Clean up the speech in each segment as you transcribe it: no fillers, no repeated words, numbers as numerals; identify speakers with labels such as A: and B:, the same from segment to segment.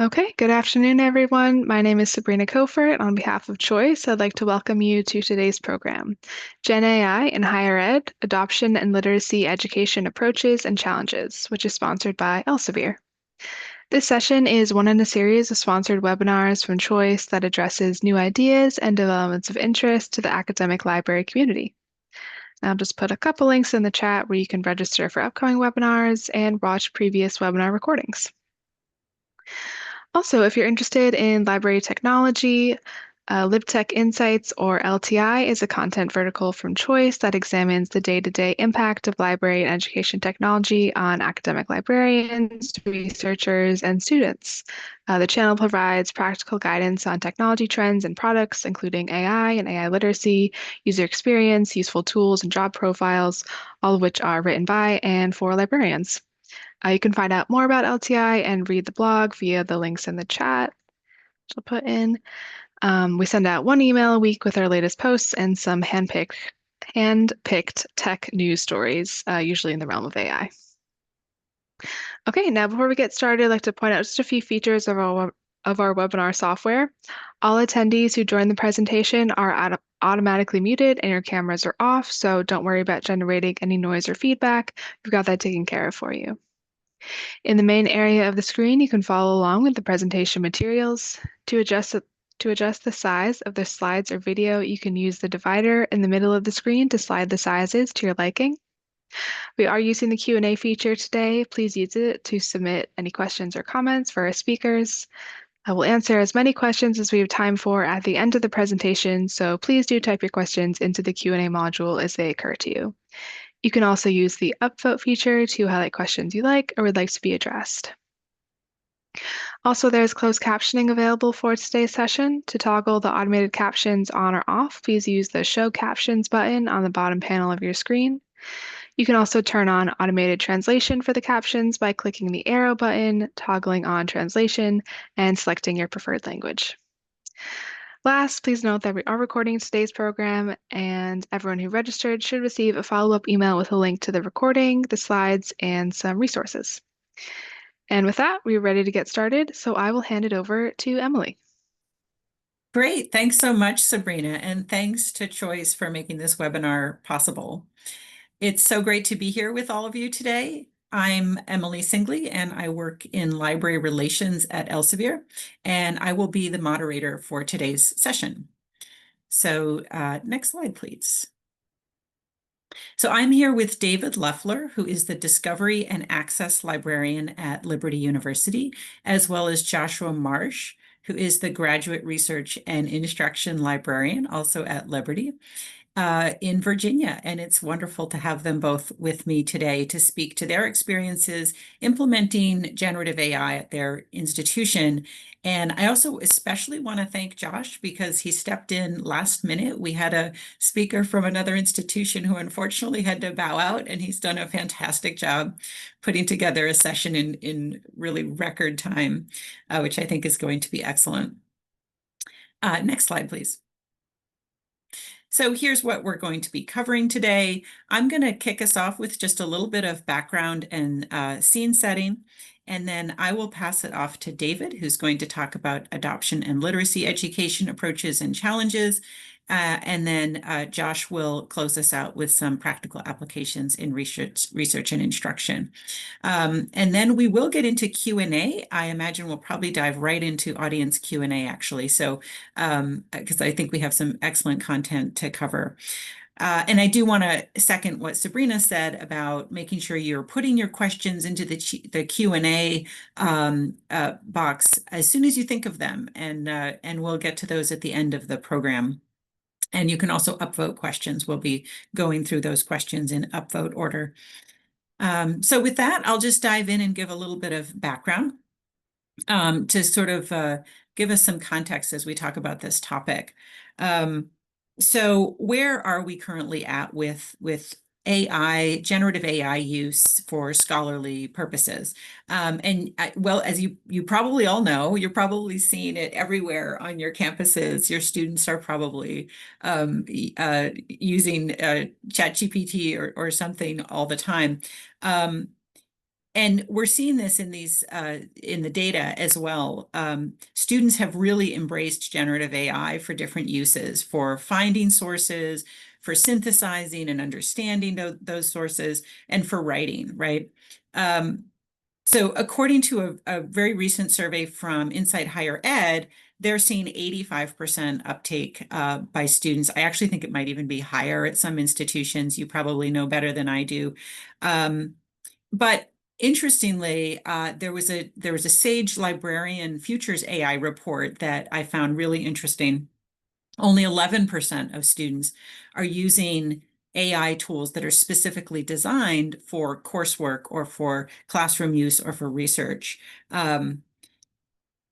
A: Okay, good afternoon, everyone. My name is Sabrina Kofert. On behalf of Choice, I'd like to welcome you to today's program, GenAI in Higher Ed, Adoption and Literacy Education Approaches and Challenges, which is sponsored by Elsevier. This session is one in a series of sponsored webinars from Choice that addresses new ideas and developments of interest to the academic library community. I'll just put a couple links in the chat where you can register for upcoming webinars and watch previous webinar recordings. Also, if you're interested in library technology, LibTech Insights, or LTI, is a content vertical from Choice that examines the day-to-day impact of library and education technology on academic librarians, researchers, and students. The channel provides practical guidance on technology trends and products, including AI and AI literacy, user experience, useful tools, and job profiles, all of which are written by and for librarians. You can find out more about LTI and read the blog via the links in the chat, which I'll put in. We send out one email a week with our latest posts and some hand-picked tech news stories, usually in the realm of AI. Okay, now before we get started, I'd like to point out just a few features of our webinar software. All attendees who join the presentation are automatically muted and your cameras are off, so don't worry about generating any noise or feedback. We've got that taken care of for you. In the main area of the screen, you can follow along with the presentation materials. To adjust the size of the slides or video, you can use the divider in the middle of the screen to slide the sizes to your liking. We are using the Q&A feature today. Please use it to submit any questions or comments for our speakers. I will answer as many questions as we have time for at the end of the presentation, so please do type your questions into the Q&A module as they occur to you. You can also use the upvote feature to highlight questions you like or would like to be addressed. Also, there's closed captioning available for today's session. To toggle the automated captions on or off, please use the Show Captions button on the bottom panel of your screen. You can also turn on automated translation for the captions by clicking the arrow button, toggling on translation, and selecting your preferred language. Last, please note that we are recording today's program, and everyone who registered should receive a follow-up email with a link to the recording, the slides, and some resources. And with that, we're ready to get started, so I will hand it over to Emily.
B: Great. Thanks so much, Sabrina, and thanks to Choice for making this webinar possible. It's so great to be here with all of you today. I'm Emily Singley, and I work in library relations at Elsevier, and I will be the moderator for today's session. So next slide, please. So I'm here with David Leffler, who is the Discovery and Access Librarian at Liberty University, as well as Joshua Marsh, who is the Graduate Research and Instruction Librarian, also at Liberty, in Virginia. And it's wonderful to have them both with me today to speak to their experiences implementing generative AI at their institution. And I also especially want to thank Josh because he stepped in last minute. We had a speaker from another institution who unfortunately had to bow out, and he's done a fantastic job putting together a session in really record time, which I think is going to be excellent. Next slide, please. So here's what we're going to be covering today. I'm going to kick us off with just a little bit of background and scene setting, and then I will pass it off to David, who's going to talk about adoption and literacy education approaches and challenges. And then Josh will close us out with some practical applications in research and instruction. And then we will get into Q&A. I imagine we'll probably dive right into audience Q&A, actually. So, because I think we have some excellent content to cover. And I do want to second what Sabrina said about making sure you're putting your questions into the Q&A box as soon as you think of them. And we'll get to those at the end of the program. And you can also upvote questions. We'll be going through those questions in upvote order. So with that, I'll just dive in and give a little bit of background to sort of give us some context as we talk about this topic. So where are we currently at with AI, generative AI use for scholarly purposes? Well, as you probably all know, you're probably seeing it everywhere on your campuses. Your students are probably using ChatGPT or something all the time. And we're seeing this in these in the data as well. Students have really embraced generative AI for different uses, for finding sources, for synthesizing and understanding those sources, and for writing, right? Um, so according to a very recent survey from Insight Higher Ed, they're seeing 85% uptake by students. I actually think it might even be higher at some institutions. You probably know better than I do. Um, but interestingly, there was a Sage Librarian Futures AI report that I found really interesting. Only 11% of students are using AI tools that are specifically designed for coursework or for classroom use or for research.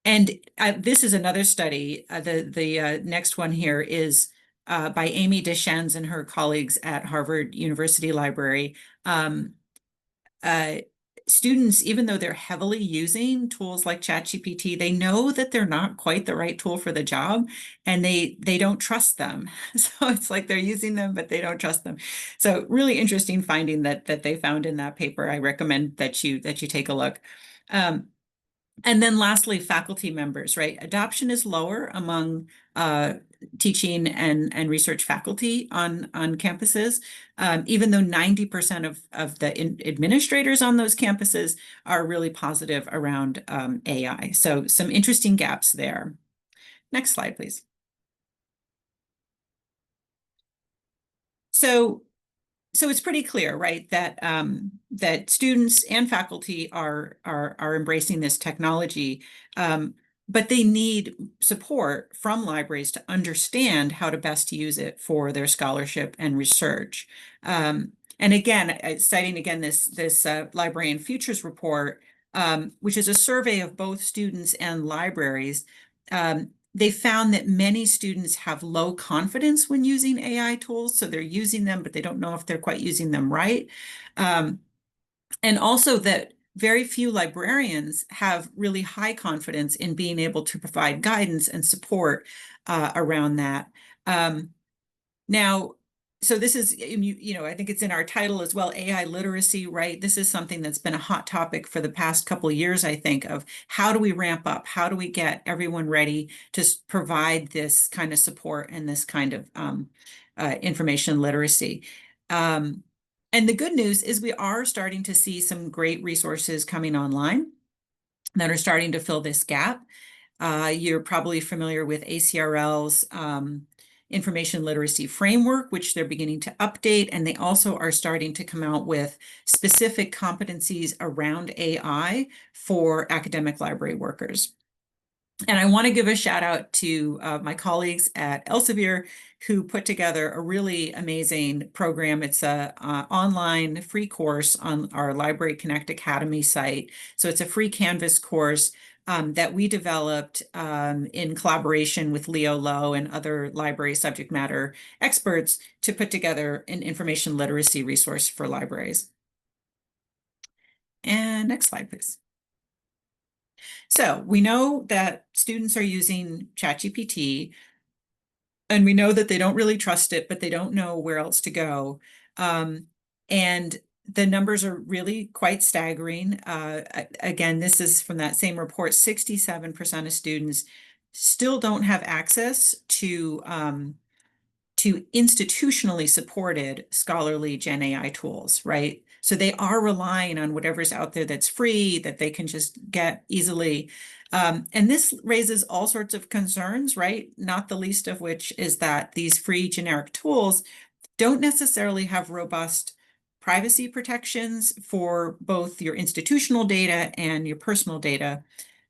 B: And this is another study. The next one here is by Amy Deschennes and her colleagues at Harvard University Library. Um, uh, Students, even though they're heavily using tools like ChatGPT, they know that they're not quite the right tool for the job, and they don't trust them. So it's like they're using them, but they don't trust them. So really interesting finding that they found in that paper. I recommend that you take a look. Um, and then lastly, faculty members, right? Adoption is lower among teaching and research faculty on campuses, even though 90% of the administrators on those campuses are really positive around AI. So some interesting gaps there. Next slide, please. So so it's pretty clear, right, that students and faculty are embracing this technology, um, but they need support from libraries to understand how to best use it for their scholarship and research. And again, citing again this Librarian Futures report, which is a survey of both students and libraries. They found that many students have low confidence when using AI tools. So they're using them, but they don't know if they're quite using them right. Um, and also that very few librarians have really high confidence in being able to provide guidance and support around that. Um, Now, so this is, I think it's in our title as well, AI literacy, right? This is something that's been a hot topic for the past couple of years, I think, of how do we ramp up? How do we get everyone ready to provide this kind of support and this kind of information literacy? Um, and the good news is we are starting to see some great resources coming online that are starting to fill this gap. You're probably familiar with ACRL's information literacy framework, which they're beginning to update, and they also are starting to come out with specific competencies around AI for academic library workers. And I want to give a shout out to my colleagues at Elsevier who put together a really amazing program. It's a online free course on our Library Connect Academy site. So it's a free Canvas course that we developed in collaboration with Leo Lowe and other library subject matter experts to put together an information literacy resource for libraries. And next slide, please. So we know that students are using ChatGPT, and we know that they don't really trust it, but they don't know where else to go. And the numbers are really quite staggering. Again, this is from that same report, 67% of students still don't have access to institutionally supported scholarly Gen AI tools, right? So they are relying on whatever's out there that's free, that they can just get easily. And this raises all sorts of concerns, right? Not the least of which is that these free generic tools don't necessarily have robust privacy protections for both your institutional data and your personal data.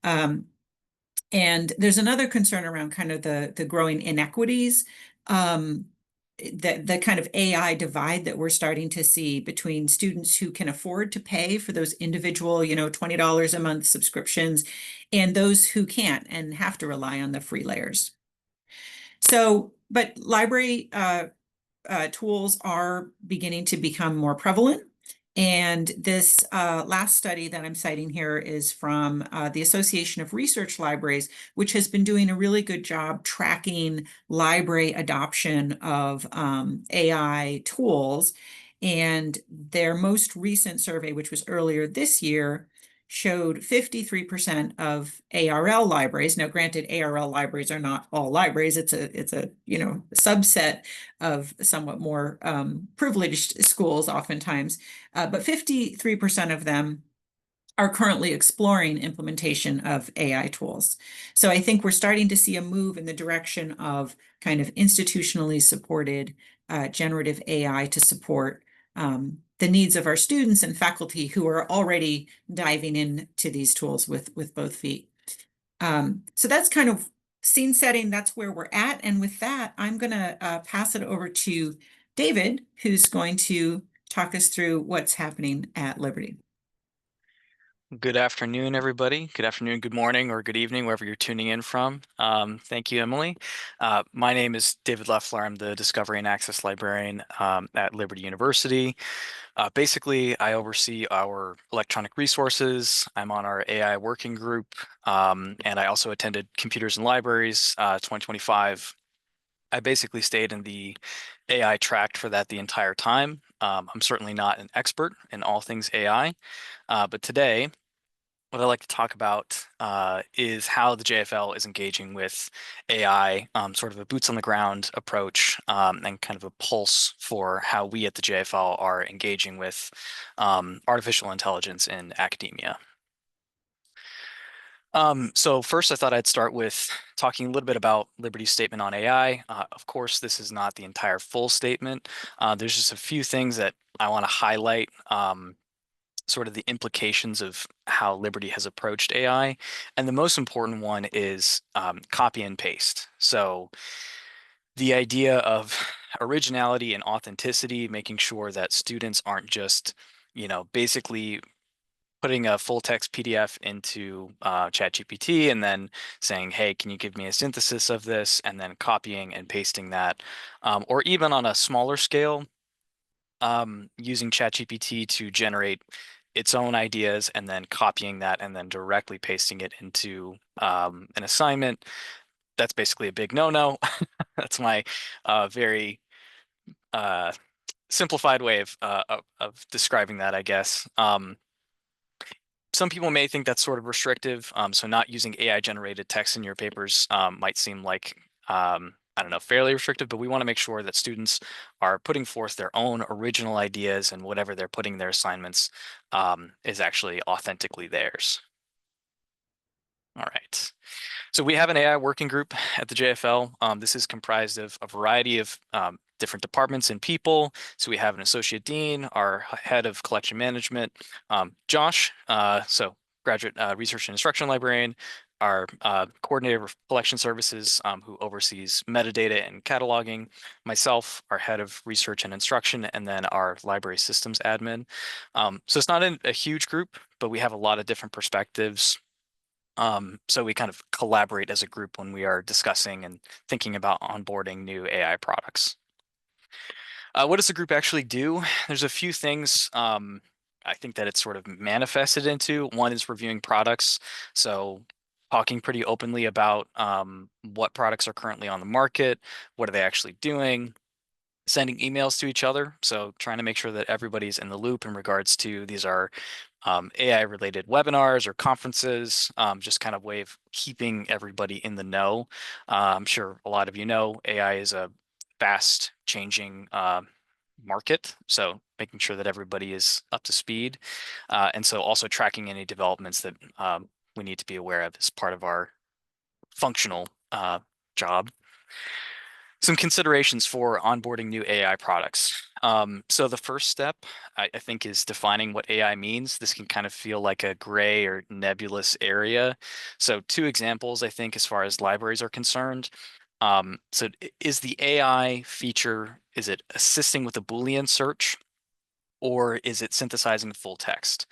B: And there's another concern around kind of the growing inequities, the kind of AI divide that we're starting to see between students who can afford to pay for those individual, $20 a month subscriptions and those who can't and have to rely on the free layers. So, but library tools are beginning to become more prevalent. And this last study that I'm citing here is from the Association of Research Libraries, which has been doing a really good job tracking library adoption of AI tools. And their most recent survey, which was earlier this year, showed 53% of ARL libraries. Now, granted, ARL libraries are not all libraries. It's a subset of somewhat more privileged schools oftentimes. But 53% of them are currently exploring implementation of AI tools. So I think we're starting to see a move in the direction of kind of institutionally supported generative AI to support the needs of our students and faculty who are already diving into these tools with both feet. So that's kind of scene setting. That's where we're at. And with that, I'm going to pass it over to David, who's going to talk us through what's happening at Liberty.
C: Good afternoon, everybody. Good afternoon, good morning, or good evening, wherever you're tuning in from. Thank you, Emily. My name is David Leffler. I'm the Discovery and Access Librarian at Liberty University. Basically, I oversee our electronic resources. I'm on our AI working group, and I also attended Computers and Libraries 2025. I basically stayed in the AI track for that the entire time. I'm certainly not an expert in all things AI, but today, what I'd like to talk about is how the JFL is engaging with AI, sort of a boots on the ground approach, and kind of a pulse for how we at the JFL are engaging with artificial intelligence in academia. So first, I thought I'd start with talking a little bit about Liberty's statement on AI. Of course, this is not the entire full statement. There's just a few things that I want to highlight. Sort of the implications of how Liberty has approached AI. And the most important one is copy and paste. So the idea of originality and authenticity, making sure that students aren't just, basically putting a full text PDF into ChatGPT and then saying, hey, can you give me a synthesis of this? And then copying and pasting that. Or even on a smaller scale, using ChatGPT to generate its own ideas and then copying that and then directly pasting it into an assignment. That's basically a big no-no. That's my very uh, simplified way of describing that, I guess. Some people may think that's sort of restrictive. So not using AI generated text in your papers might seem like, I don't know, fairly restrictive, but we want to make sure that students are putting forth their own original ideas and whatever they're putting in their assignments is actually authentically theirs. All right. So we have an AI working group at the JFL. This is comprised of a variety of different departments and people. So we have an associate dean, our head of collection management, Josh, so graduate research and instruction librarian, our coordinator of collection services who oversees metadata and cataloging, myself, our head of research and instruction, and then our library systems admin. So it's not a huge group, but we have a lot of different perspectives. So we kind of collaborate as a group when we are discussing and thinking about onboarding new AI products. What does the group actually do? There's a few things I think that it's sort of manifested into. One is reviewing products. So talking pretty openly about what products are currently on the market, what are they actually doing, sending emails to each other. So trying to make sure that everybody's in the loop in regards to these are AI related webinars or conferences, just kind of way of keeping everybody in the know. I'm sure a lot of you know AI is a fast changing market. So making sure that everybody is up to speed. And so also tracking any developments that we need to be aware of as part of our functional job. Some considerations for onboarding new AI products. So the first step, I think, is defining what AI means. This can kind of feel like a gray or nebulous area. So two examples, I think, as far as libraries are concerned. So is the AI feature, is it assisting with a Boolean search? Or is it synthesizing full text?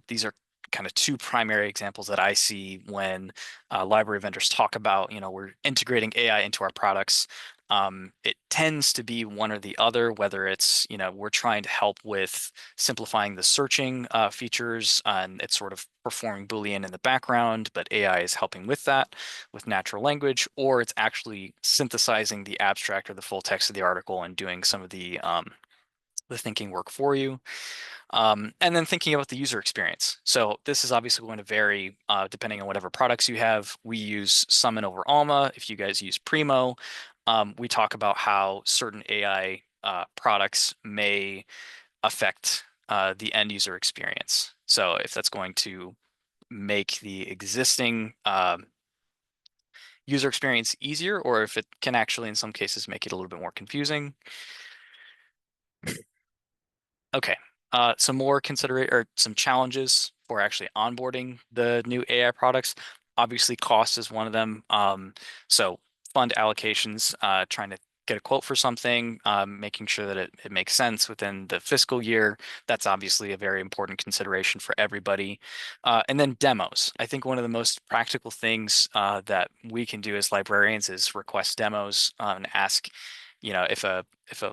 C: These are kind of two primary examples that I see when library vendors talk about, we're integrating AI into our products. It tends to be one or the other, whether it's, we're trying to help with simplifying the searching features and it's sort of performing Boolean in the background, but AI is helping with that with natural language, or it's actually synthesizing the abstract or the full text of the article and doing some of the the thinking work for you. And then thinking about the user experience. So this is obviously going to vary depending on whatever products you have. We use Summon over Alma. If you guys use Primo, we talk about how certain AI products may affect the end user experience. So if that's going to make the existing user experience easier, or if it can actually, in some cases, make it a little bit more confusing. Okay. Some more considerate or some challenges for actually onboarding the new AI products. Obviously, cost is one of them. So fund allocations, trying to get a quote for something, making sure that it makes sense within the fiscal year. That's obviously a very important consideration for everybody. And then demos. I think one of the most practical things that we can do as librarians is request demos and ask, if a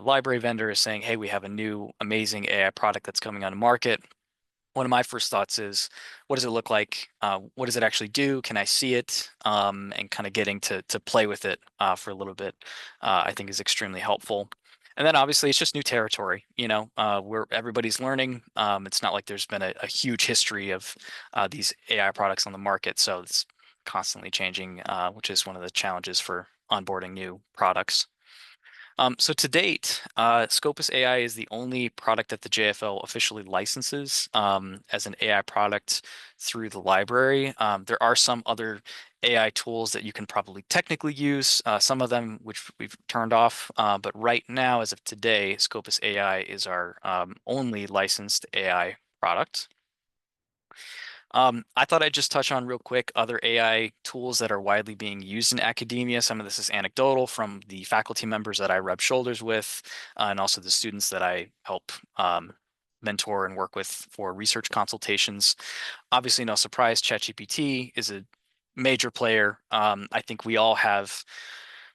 C: library vendor is saying, hey, we have a new amazing AI product that's coming on the market, one of my first thoughts is, what does it look like? What does it actually do? Can I see it? And kind of getting to play with it for a little bit, I think is extremely helpful. And then obviously it's just new territory, where everybody's learning. It's not like there's been a huge history of these AI products on the market. So it's constantly changing, which is one of the challenges for onboarding new products. So to date, Scopus AI is the only product that the JFL officially licenses as an AI product through the library. There are some other AI tools that you can probably technically use, some of them which we've turned off. But right now, as of today, Scopus AI is our only licensed AI product. I thought I'd just touch on real quick other AI tools that are widely being used in academia. Some of this is anecdotal from the faculty members that I rub shoulders with, and also the students that I help mentor and work with for research consultations. Obviously, no surprise, ChatGPT is a major player. I think we all have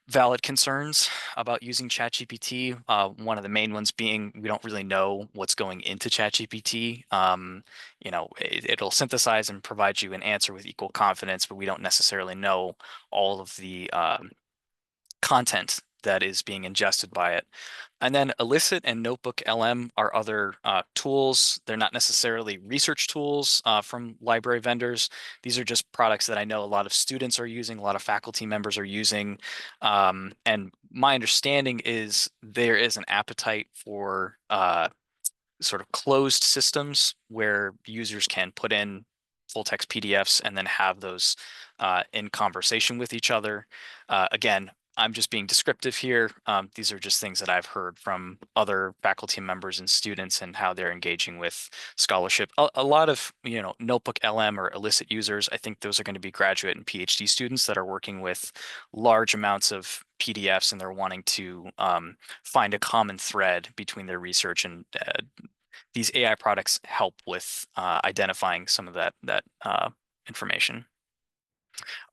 C: valid concerns about using ChatGPT. One of the main ones being we don't really know what's going into ChatGPT. It'll synthesize and provide you an answer with equal confidence, but we don't necessarily know all of the content that is being ingested by it. And then Elicit and Notebook LM are other tools. They're not necessarily research tools from library vendors. These are just products that I know a lot of students are using, a lot of faculty members are using. And my understanding is there is an appetite for sort of closed systems where users can put in full text PDFs and then have those in conversation with each other. Again, I'm just being descriptive here. These are just things that I've heard from other faculty members and students and how they're engaging with scholarship. A lot of, Notebook LM or Elicit users, I think those are going to be graduate and PhD students that are working with large amounts of PDFs and they're wanting to find a common thread between their research and these AI products help with identifying some of that information.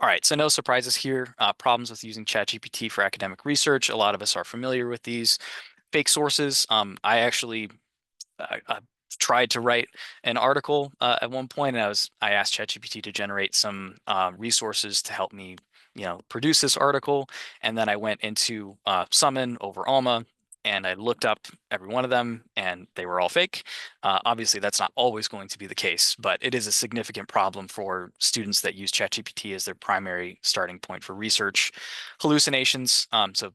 C: All right, so no surprises here. Problems with using ChatGPT for academic research. A lot of us are familiar with these. Fake sources. I actually tried to write an article at one point, and I asked ChatGPT to generate some resources to help me, produce this article. And then I went into Summon over Alma, and I looked up every one of them, and they were all fake. Obviously, that's not always going to be the case, but it is a significant problem for students that use ChatGPT as their primary starting point for research. Hallucinations. So,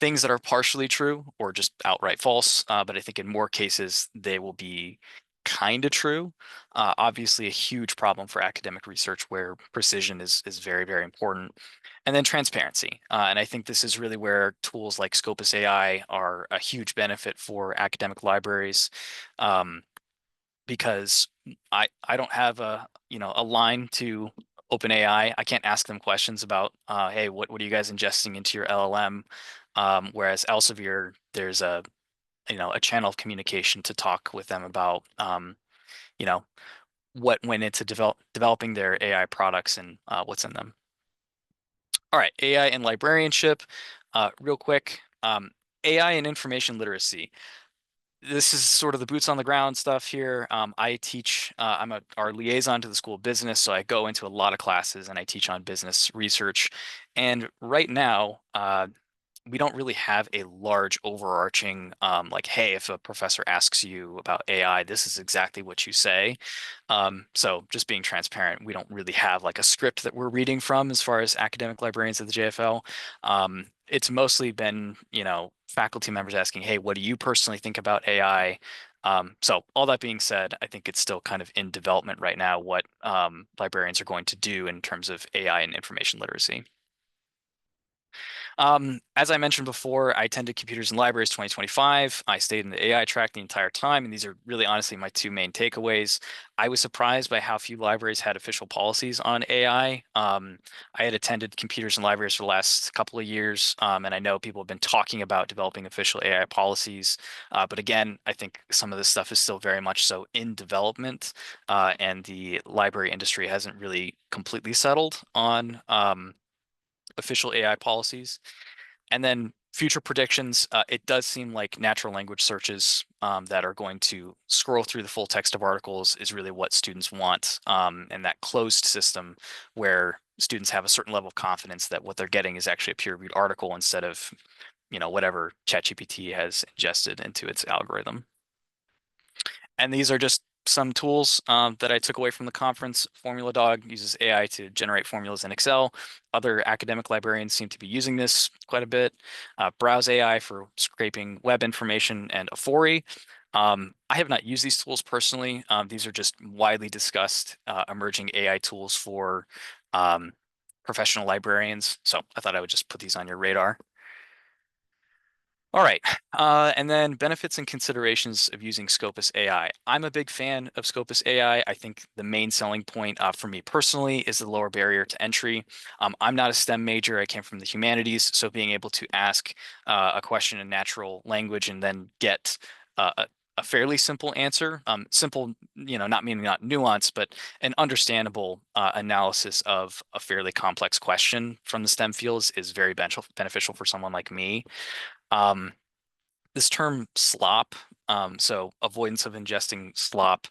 C: things that are partially true or just outright false, but I think in more cases they will be kind of true. Obviously, a huge problem for academic research where precision is very, very important. And then transparency. And I think this is really where tools like Scopus AI are a huge benefit for academic libraries. Because I don't have a line to OpenAI. I can't ask them questions about hey, what are you guys ingesting into your LLM? Whereas Elsevier, there's a channel of communication to talk with them about you know what went into developing their AI products and what's in them. All right, AI and librarianship. Real quick, AI and information literacy. This is sort of the boots on the ground stuff here. I teach, I'm our liaison to the School of Business, so I go into a lot of classes and I teach on business research. And right now, we don't really have a large overarching, like, hey, if a professor asks you about AI, this is exactly what you say. So just being transparent, we don't really have like a script that we're reading from as far as academic librarians at the JFL. It's mostly been, faculty members asking, hey, what do you personally think about AI? So all that being said, I think it's still kind of in development right now what librarians are going to do in terms of AI and information literacy. As I mentioned before, I attended Computers and Libraries 2025. I stayed in the AI track the entire time, and these are really honestly my two main takeaways. I was surprised by how few libraries had official policies on AI. I had attended Computers and Libraries for the last couple of years, and I know people have been talking about developing official AI policies. But again, I think some of this stuff is still very much so in development, and the library industry hasn't really completely settled on official AI policies. And then future predictions, it does seem like natural language searches that are going to scroll through the full text of articles is really what students want. And that closed system where students have a certain level of confidence that what they're getting is actually a peer-reviewed article instead of, whatever ChatGPT has ingested into its algorithm. And these are just some tools that I took away from the conference. Formula Dog uses AI to generate formulas in Excel. Other academic librarians seem to be using this quite a bit. Browse AI for scraping web information, and Afori. I have not used these tools personally. These are just widely discussed emerging AI tools for professional librarians. So I thought I would just put these on your radar. All right, and then benefits and considerations of using Scopus AI. I'm a big fan of Scopus AI. I think the main selling point for me personally is the lower barrier to entry. I'm not a STEM major. I came from the humanities, so being able to ask a question in natural language and then get a fairly simple answer, simple, not meaning not nuanced, but an understandable analysis of a fairly complex question from the STEM fields is very beneficial for someone like me. Um, this term slop, so avoidance of ingesting slop,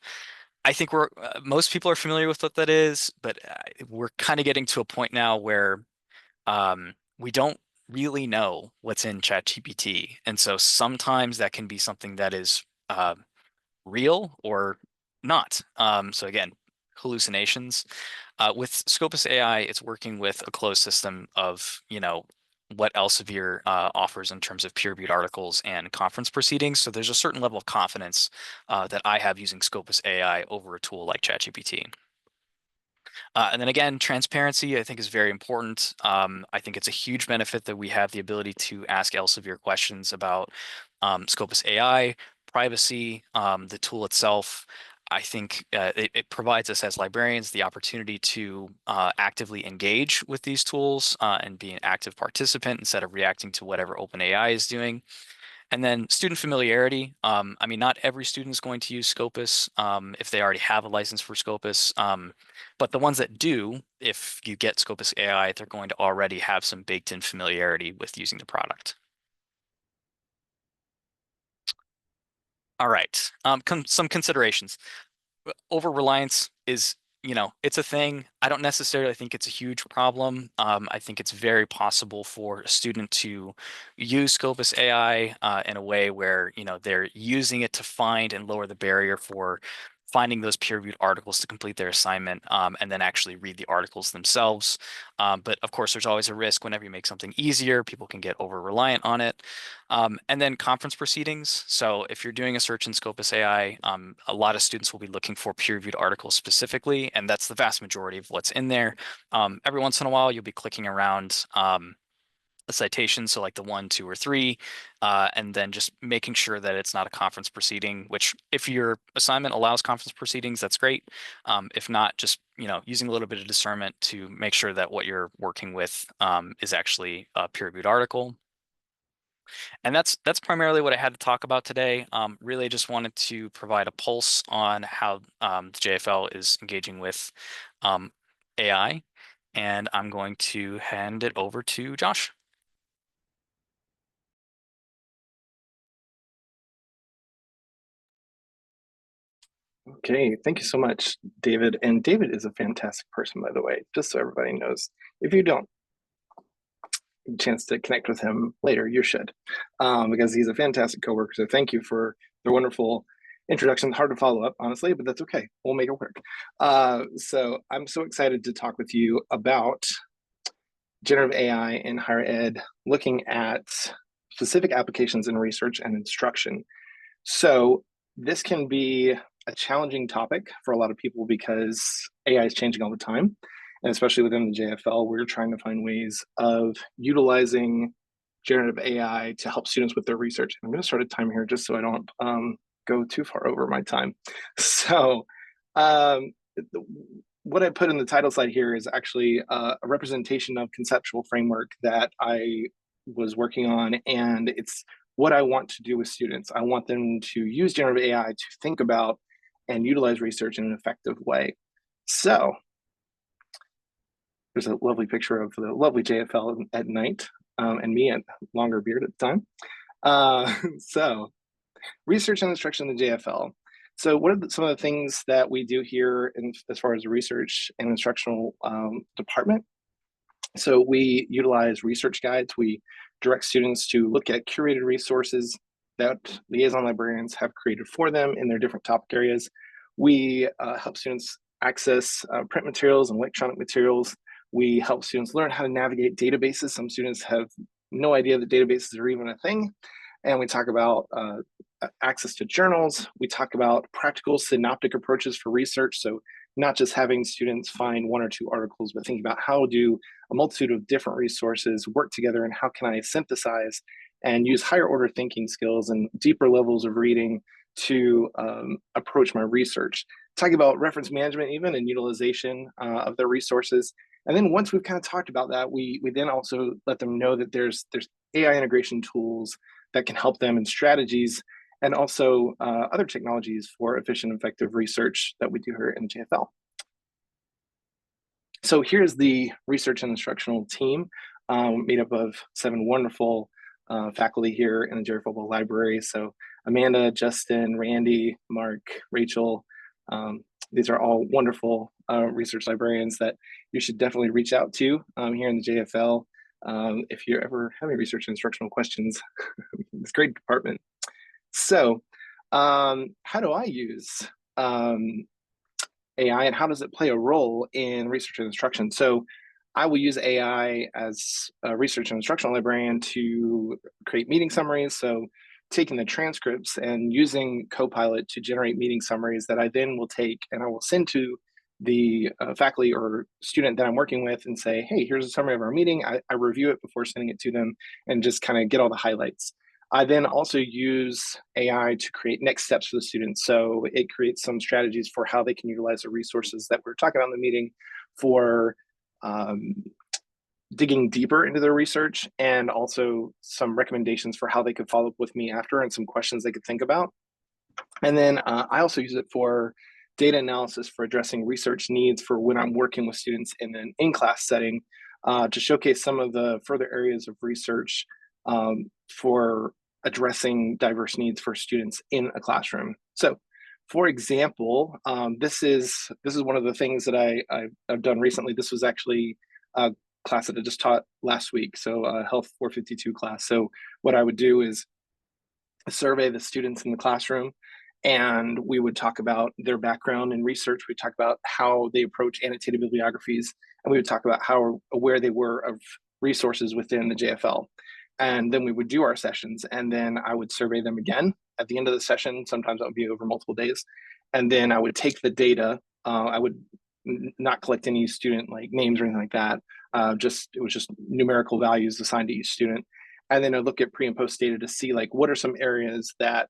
C: I think most people are familiar with what that is, but we're kind of getting to a point now where we don't really know what's in ChatGPT, and so sometimes that can be something that is real or not. So again, hallucinations. With Scopus AI, it's working with a closed system of, what Elsevier offers in terms of peer-reviewed articles and conference proceedings. So there's a certain level of confidence that I have using Scopus AI over a tool like ChatGPT. And then again, transparency, I think, is very important. I think it's a huge benefit that we have the ability to ask Elsevier questions about Scopus AI, privacy, the tool itself. I think it provides us as librarians the opportunity to actively engage with these tools and be an active participant instead of reacting to whatever OpenAI is doing. And then student familiarity. I mean, not every student is going to use Scopus if they already have a license for Scopus. But the ones that do, if you get Scopus AI, they're going to already have some baked-in familiarity with using the product. All right, some considerations. Over-reliance is, it's a thing. I don't necessarily think it's a huge problem. I think it's very possible for a student to use Scopus AI in a way where, they're using it to find and lower the barrier for finding those peer-reviewed articles to complete their assignment and then actually read the articles themselves. But of course, there's always a risk whenever you make something easier, people can get over-reliant on it. And then conference proceedings. So if you're doing a search in Scopus AI, a lot of students will be looking for peer-reviewed articles specifically, and that's the vast majority of what's in there. Every once in a while, you'll be clicking around a citation, so like the 1, 2, or 3, and then just making sure that it's not a conference proceeding, which if your assignment allows conference proceedings, that's great. If not, just using a little bit of discernment to make sure that what you're working with is actually a peer-reviewed article. And that's primarily what I had to talk about today. Really just wanted to provide a pulse on how the JFL is engaging with AI. And I'm going to hand it over to Josh.
D: Okay, thank you so much, David. And David is a fantastic person, by the way, just so everybody knows. If you don't, a chance to connect with him later, you should, because he's a fantastic coworker. So thank you for the wonderful introduction. Hard to follow up, honestly, but that's okay. We'll make it work. So I'm so excited to talk with you about generative AI in higher ed, looking at specific applications in research and instruction. So this can be a challenging topic for a lot of people because AI is changing all the time. And especially within the JFL, we're trying to find ways of utilizing generative AI to help students with their research. I'm going to start a timer here just so I don't go too far over my time. So what I put in the title slide here is actually a representation of conceptual framework that I was working on, and it's what I want to do with students. I want them to use generative AI to think about and utilize research in an effective way. So there's a lovely picture of the lovely JFL at night, and me at longer beard at the time. So research and instruction in the JFL. So what are some of the things that we do here as far as the research and instructional department? So we utilize research guides. We direct students to look at curated resources that liaison librarians have created for them in their different topic areas. We help students access print materials and electronic materials. We help students learn how to navigate databases. Some students have no idea that databases are even a thing. And we talk about access to journals. We talk about practical synoptic approaches for research. So not just having students find one or two articles, but thinking about how do a multitude of different resources work together and how can I synthesize and use higher order thinking skills and deeper levels of reading to approach my research. Talking about reference management even and utilization of their resources. And then once we've kind of talked about that, we then also let them know that there's AI integration tools that can help them in strategies and also other technologies for efficient, effective research that we do here in JFL. So here's the research and instructional team made up of 7 wonderful faculty here in the Jerry Falwell Library. So Amanda, Justin, Randy, Mark, Rachel, these are all wonderful research librarians that you should definitely reach out to here in the JFL if you're ever having research and instructional questions. It's a great department. So how do I use AI and how does it play a role in research and instruction? So I will use AI as a research and instructional librarian to create meeting summaries. So taking the transcripts and using Copilot to generate meeting summaries that I then will take and I will send to the faculty or student that I'm working with and say, hey, here's a summary of our meeting. I review it before sending it to them and just kind of get all the highlights. I then also use AI to create next steps for the students. So it creates some strategies for how they can utilize the resources that we're talking about in the meeting for digging deeper into their research, and also some recommendations for how they could follow up with me after and some questions they could think about. And then I also use it for data analysis for addressing research needs for when I'm working with students in an in-class setting to showcase some of the further areas of research for addressing diverse needs for students in a classroom. So for example, this is one of the things that I've done recently. This was actually a class that I just taught last week, so a Health 452 class. So what I would do is survey the students in the classroom, and we would talk about their background in research. We'd talk about how they approach annotated bibliographies, and we would talk about how aware they were of resources within the JFL. And then we would do our sessions, and then I would survey them again at the end of the session. Sometimes that would be over multiple days. And then I would take the data. I would not collect any student like names or anything like that. It was just numerical values assigned to each student. And then I look at pre and post data to see like what are some areas that,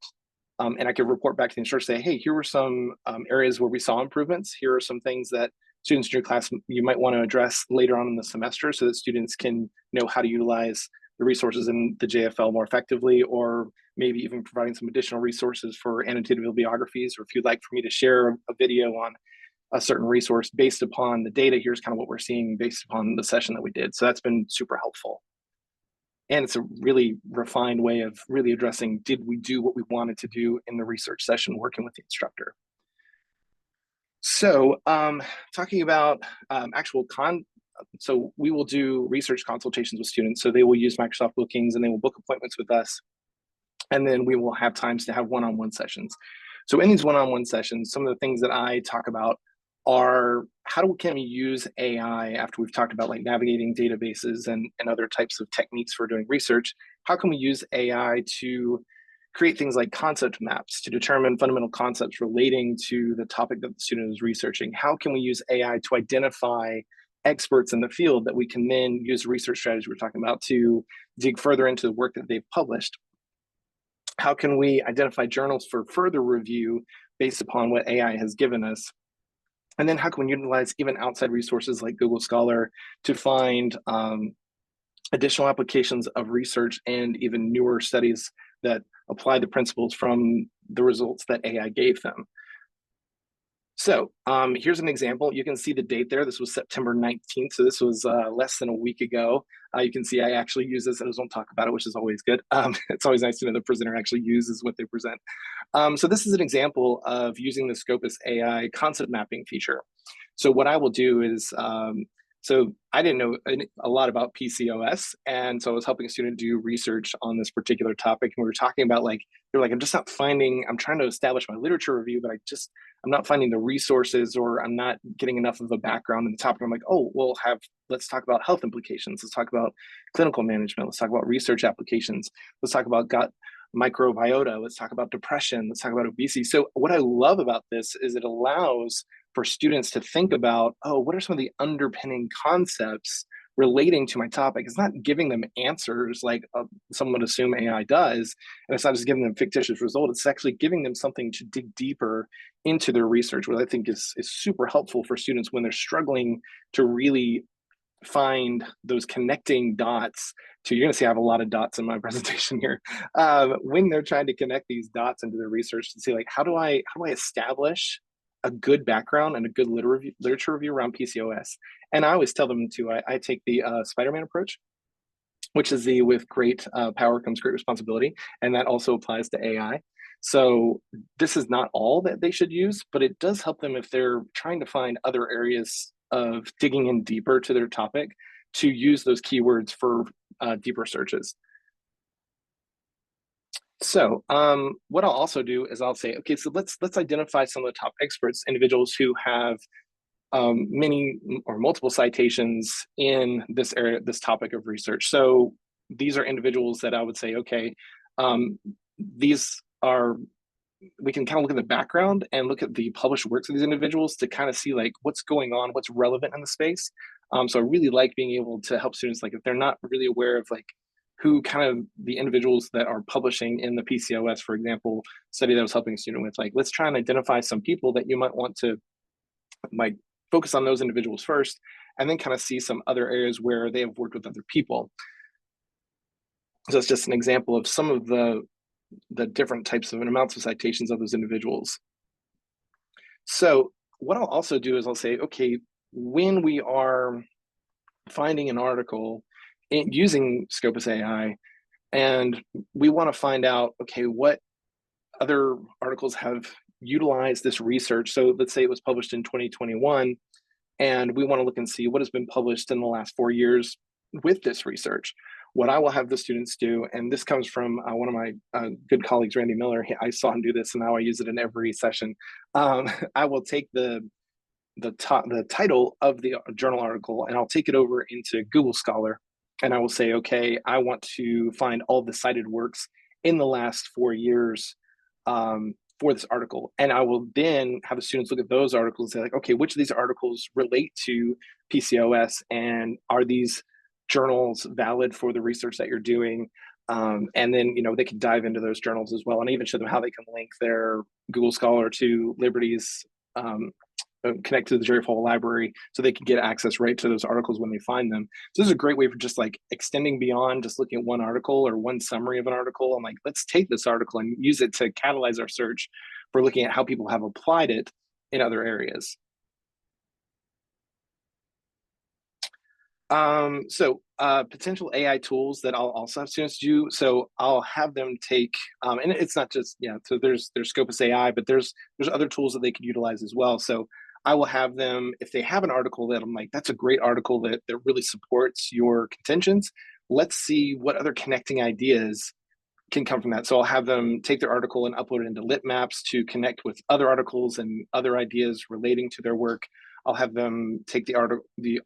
D: and I could report back to the instructor, say, hey, here were some areas where we saw improvements. Here are some things that students in your class you might want to address later on in the semester so that students can know how to utilize the resources in the JFL more effectively, or maybe even providing some additional resources for annotated bibliographies, or if you'd like for me to share a video on a certain resource based upon the data, here's kind of what we're seeing based upon the session that we did. So that's been super helpful. And it's a really refined way of really addressing, did we do what we wanted to do in the research session working with the instructor? So talking about actual so we will do research consultations with students. So they will use Microsoft Bookings and they will book appointments with us. And then we will have times to have one-on-one sessions. So in these one-on-one sessions, some of the things that I talk about are can we use AI after we've talked about like navigating databases and other types of techniques for doing research. How can we use AI to create things like concept maps to determine fundamental concepts relating to the topic that the student is researching? How can we use AI to identify experts in the field that we can then use the research strategy we're talking about to dig further into the work that they've published? How can we identify journals for further review based upon what AI has given us? And then how can we utilize even outside resources like Google Scholar to find additional applications of research and even newer studies that apply the principles from the results that AI gave them? So here's an example. You can see the date there. This was September 19th. So this was less than a week ago. You can see I actually use this and don't talk about it, which is always good. It's always nice to know the presenter actually uses what they present. So this is an example of using the Scopus AI concept mapping feature. So what I will do is, so I didn't know a lot about PCOS. And so I was helping a student do research on this particular topic. And we were talking about they're like, I'm just not finding, I'm trying to establish my literature review, but I'm not finding the resources, or I'm not getting enough of a background in the topic. I'm like, oh, let's talk about health implications. Let's talk about clinical management. Let's talk about research applications. Let's talk about gut microbiota. Let's talk about depression. Let's talk about obesity. So what I love about this is it allows for students to think about, oh, what are some of the underpinning concepts relating to my topic? It's not giving them answers like someone would assume AI does, and it's not just giving them fictitious result. It's actually giving them something to dig deeper into their research, what I think is super helpful for students when they're struggling to really find those connecting dots to, you're going to see I have a lot of dots in my presentation here, when they're trying to connect these dots into their research to see like, how do I establish a good background and a good literature review around PCOS? And I always tell them I take the Spider-Man approach, which is the with great power comes great responsibility. And that also applies to AI. So this is not all that they should use, but it does help them if they're trying to find other areas of digging in deeper to their topic, to use those keywords for deeper searches. So what I'll also do is I'll say, okay, so let's identify some of the top experts, individuals who have many or multiple citations in this area, this topic of research. So these are individuals that I would say, okay, we can kind of look at the background and look at the published works of these individuals to kind of see like what's going on, what's relevant in the space. So I really like being able to help students, like if they're not really aware of like who kind of the individuals that are publishing in the PCOS, for example, study that I was helping a student with, like, let's try and identify some people that you might want to like focus on those individuals first, and then kind of see some other areas where they have worked with other people. So it's just an example of some of the different types of amounts of citations of those individuals. So what I'll also do is I'll say, okay, when we are finding an article using Scopus AI, and we want to find out, okay, what other articles have utilized this research. So let's say it was published in 2021, and we want to look and see what has been published in the last 4 years with this research. What I will have the students do, and this comes from one of my good colleagues, Randy Miller. I saw him do this, and now I use it in every session. I will take the title of the journal article, and I'll take it over into Google Scholar, and I will say, okay, I want to find all the cited works in the last 4 years for this article. And I will then have the students look at those articles and say, like, okay, which of these articles relate to PCOS, and are these journals valid for the research that you're doing? And then, they can dive into those journals as well, and even show them how they can link their Google Scholar to Liberty's connect to the Jerry Falwell Library, so they can get access right to those articles when they find them. So this is a great way for just like extending beyond just looking at one article or one summary of an article. I'm like, let's take this article and use it to catalyze our search for looking at how people have applied it in other areas. Potential AI tools that I'll also have students do. So I'll have them take, and it's not just, so there's Scopus AI, but there's other tools that they could utilize as well. So I will have them, if they have an article that I'm like, that's a great article that really supports your contentions, let's see what other connecting ideas can come from that. So I'll have them take their article and upload it into lit maps to connect with other articles and other ideas relating to their work. I'll have them take the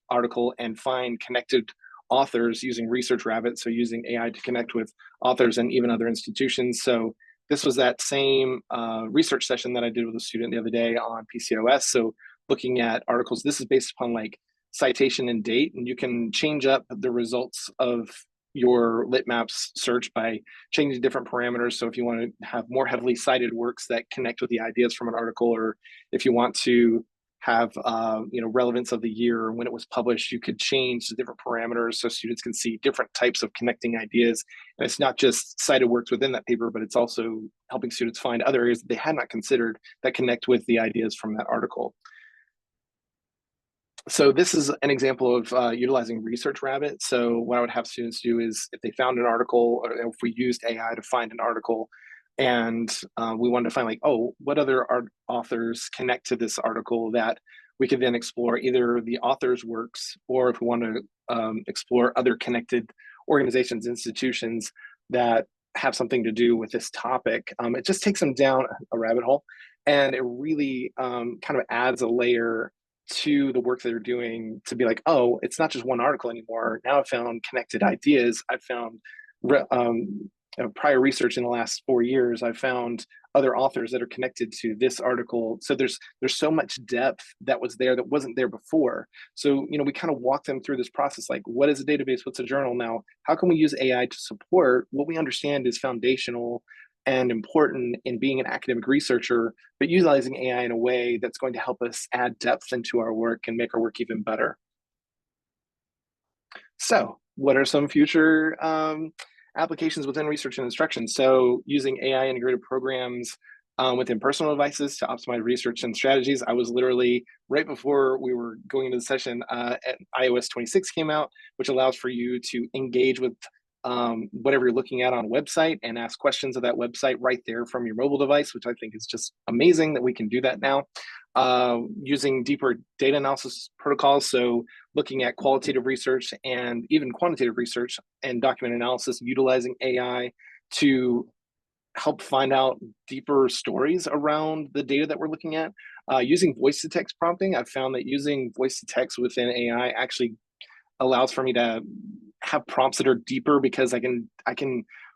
D: article and find connected authors using Research Rabbit, so using AI to connect with authors and even other institutions. So this was that same research session that I did with a student the other day on PCOS. So looking at articles, this is based upon like citation and date, and you can change up the results of your lit maps search by changing different parameters. So if you want to have more heavily cited works that connect with the ideas from an article, or if you want to have relevance of the year or when it was published, you could change the different parameters so students can see different types of connecting ideas. And it's not just cited works within that paper, but it's also helping students find other areas that they had not considered that connect with the ideas from that article. So this is an example of utilizing Research Rabbit. So what I would have students do is if they found an article, or if we used AI to find an article, and we wanted to find like, oh, what other authors connect to this article, that we could then explore either the author's works, or if we want to explore other connected organizations, institutions that have something to do with this topic. It just takes them down a rabbit hole, and it really kind of adds a layer to the work that they're doing, to be like, oh, it's not just one article anymore. Now I've found connected ideas. I've found prior research in the last 4 years. I've found other authors that are connected to this article. So there's so much depth that was there that wasn't there before. So, we kind of walk them through this process, like, what is a database? What's a journal? Now, how can we use AI to support what we understand is foundational and important in being an academic researcher, but utilizing AI in a way that's going to help us add depth into our work and make our work even better. So what are some future applications within research and instruction? So using AI integrated programs within personal devices to optimize research and strategies. I was literally, right before we were going into the session, iOS 26 came out, which allows for you to engage with whatever you're looking at on a website and ask questions of that website right there from your mobile device, which I think is just amazing that we can do that now. Using deeper data analysis protocols, so looking at qualitative research and even quantitative research and document analysis, utilizing AI to help find out deeper stories around the data that we're looking at. Using voice to text prompting, I've found that using voice to text within AI actually allows for me to have prompts that are deeper, because I can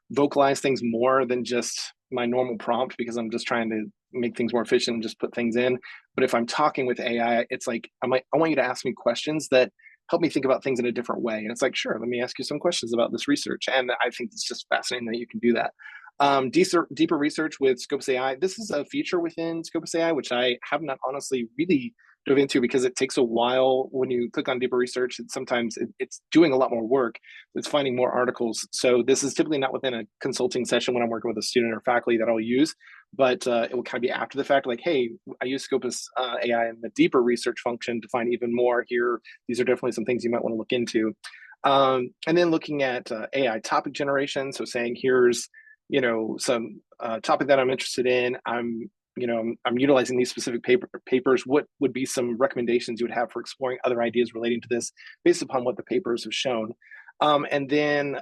D: vocalize things more than just my normal prompt, because I'm just trying to make things more efficient and just put things in. But if I'm talking with AI, it's like, I want you to ask me questions that help me think about things in a different way. And it's like, sure, let me ask you some questions about this research. And I think it's just fascinating that you can do that. Deeper research with Scopus AI. This is a feature within Scopus AI, which I have not honestly really dove into, because it takes a while. When you click on deeper research, sometimes it's doing a lot more work. It's finding more articles. So this is typically not within a consulting session when I'm working with a student or faculty that I'll use, but it will kind of be after the fact, like, hey, I use Scopus AI in the deeper research function to find even more here. These are definitely some things you might want to look into. And then looking at AI topic generation. So saying, here's some topic that I'm interested in. I'm utilizing these specific papers. What would be some recommendations you would have for exploring other ideas relating to this based upon what the papers have shown? And then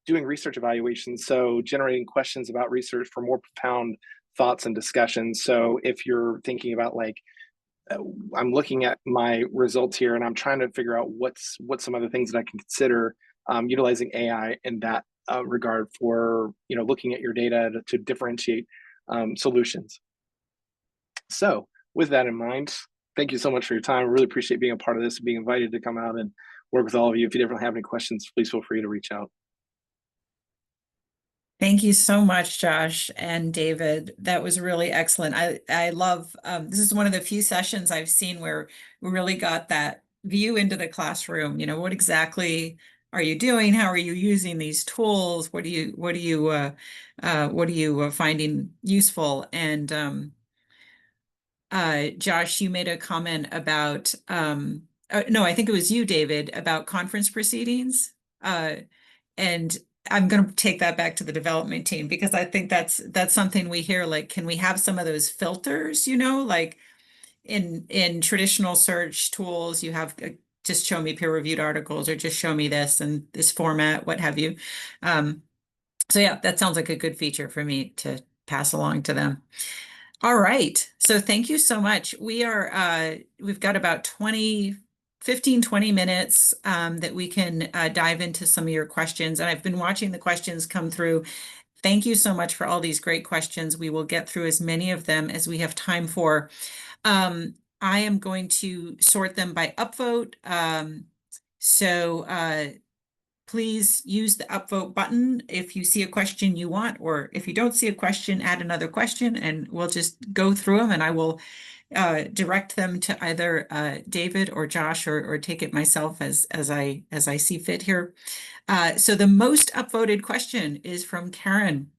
D: doing research evaluations. So generating questions about research for more profound thoughts and discussions. So if you're thinking about like, I'm looking at my results here and I'm trying to figure out what's some other things that I can consider, utilizing AI in that regard for looking at your data to differentiate solutions. So with that in mind, thank you so much for your time. I really appreciate being a part of this and being invited to come out and work with all of you. If you ever have any questions, please feel free to reach out.
B: Thank you so much, Josh and David. That was really excellent. I love, this is one of the few sessions I've seen where we really got that view into the classroom. What exactly are you doing? How are you using these tools? What are you finding useful? And Josh, you made a comment about, no, I think it was you, David, about conference proceedings. And I'm going to take that back to the development team, because I think that's something we hear, like, can we have some of those filters, like in traditional search tools, you have just show me peer-reviewed articles or just show me this and this format, what have you. So yeah, that sounds like a good feature for me to pass along to them. All right. So thank you so much. We've got about 15, 20 minutes that we can dive into some of your questions. And I've been watching the questions come through. Thank you so much for all these great questions. We will get through as many of them as we have time for. I am going to sort them by upvote. So please use the upvote button if you see a question you want, or if you don't see a question, add another question, and we'll just go through them, and I will direct them to either David or Josh, or take it myself as I see fit here. So the most upvoted question is from Karen.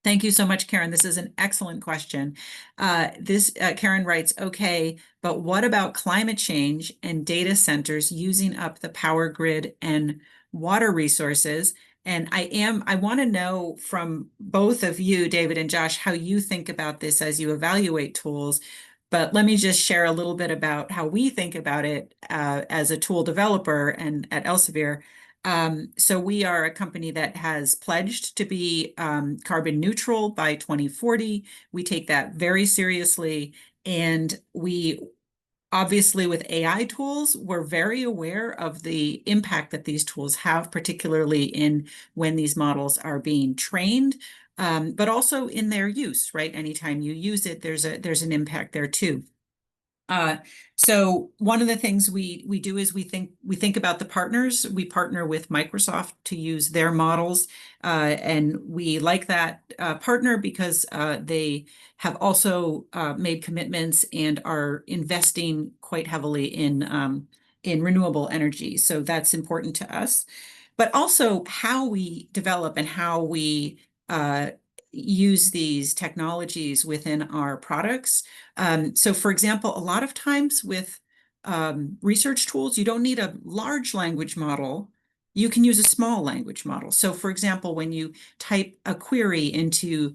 B: Thank you so much, Karen. This is an excellent question. Karen writes, okay, but what about climate change and data centers using up the power grid and water resources? And I want to know from both of you, David and Josh, how you think about this as you evaluate tools. But let me just share a little bit about how we think about it as a tool developer and at Elsevier. So we are a company that has pledged to be carbon neutral by 2040. We take that very seriously. And we obviously, with AI tools, we're very aware of the impact that these tools have, particularly in when these models are being trained, but also in their use, right? Anytime you use it, there's an impact there too. So one of the things we do is we think about the partners. We partner with Microsoft to use their models, and we like that partner because they have also made commitments and are investing quite heavily in renewable energy. So that's important to us. But also how we develop and how we use these technologies within our products. So for example, a lot of times with research tools, you don't need a large language model. You can use a small language model. So for example, when you type a query into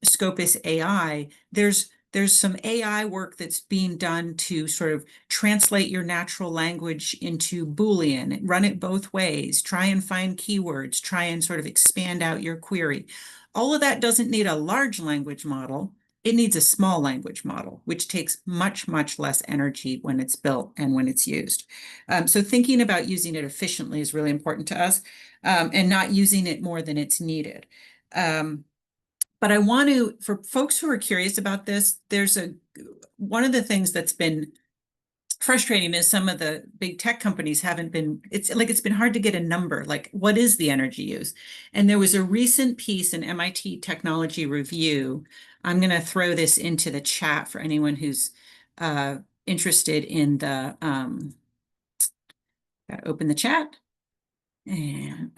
B: Scopus AI, there's some AI work that's being done to sort of translate your natural language into Boolean, run it both ways, try and find keywords, try and sort of expand out your query. All of that doesn't need a large language model. It needs a small language model, which takes much, much less energy when it's built and when it's used. So thinking about using it efficiently is really important to us, and not using it more than it's needed. But I want to, for folks who are curious about this, one of the things that's been frustrating is some of the big tech companies it's been hard to get a number, like what is the energy use? And there was a recent piece in MIT Technology Review. I'm going to throw this into the chat for anyone who's interested in the, gotta open the chat and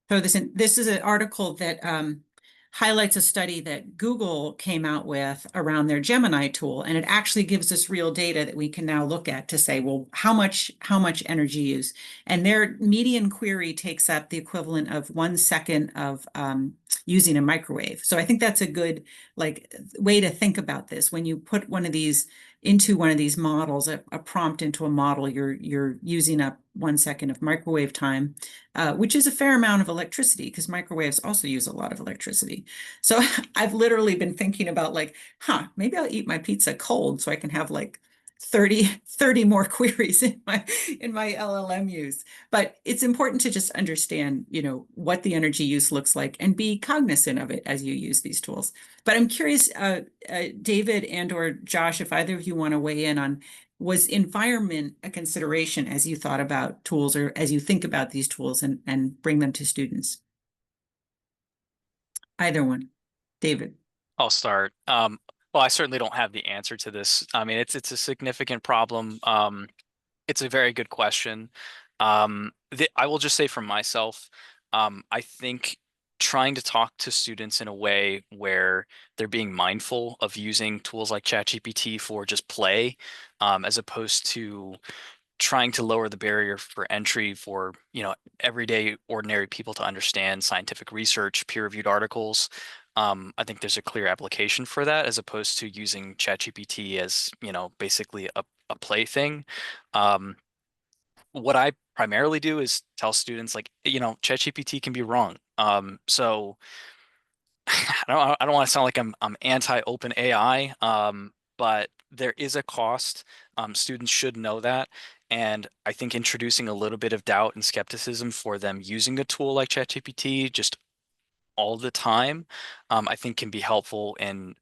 B: throw this in. This is an article that highlights a study that Google came out with around their Gemini tool, and it actually gives us real data that we can now look at to say, well, how much energy use? And their median query takes up the equivalent of 1 second of using a microwave. So I think that's a good way to think about this. When you put one of these into one of these models, a prompt into a model, you're using up 1 second of microwave time, which is a fair amount of electricity because microwaves also use a lot of electricity. So I've literally been thinking about maybe I'll eat my pizza cold so I can have 30 more queries in my LLM use. But it's important to just understand, what the energy use looks like and be cognizant of it as you use these tools. But I'm curious, David and/or Josh, if either of you want to weigh in on, was environment a consideration as you thought about tools or as you think about these tools and bring them to students? Either one. David.
C: I'll start. Well, I certainly don't have the answer to this. I mean, it's a significant problem. It's a very good question. I will just say for myself, I think trying to talk to students in a way where they're being mindful of using tools like ChatGPT for just play, as opposed to trying to lower the barrier for entry for everyday ordinary people to understand scientific research, peer-reviewed articles. I think there's a clear application for that as opposed to using ChatGPT as, basically a plaything. What I primarily do is tell students like, ChatGPT can be wrong. So I don't want to sound like I'm anti-open AI, but there is a cost. Students should know that. And I think introducing a little bit of doubt and skepticism for them using a tool like ChatGPT just all the time, I think can be helpful in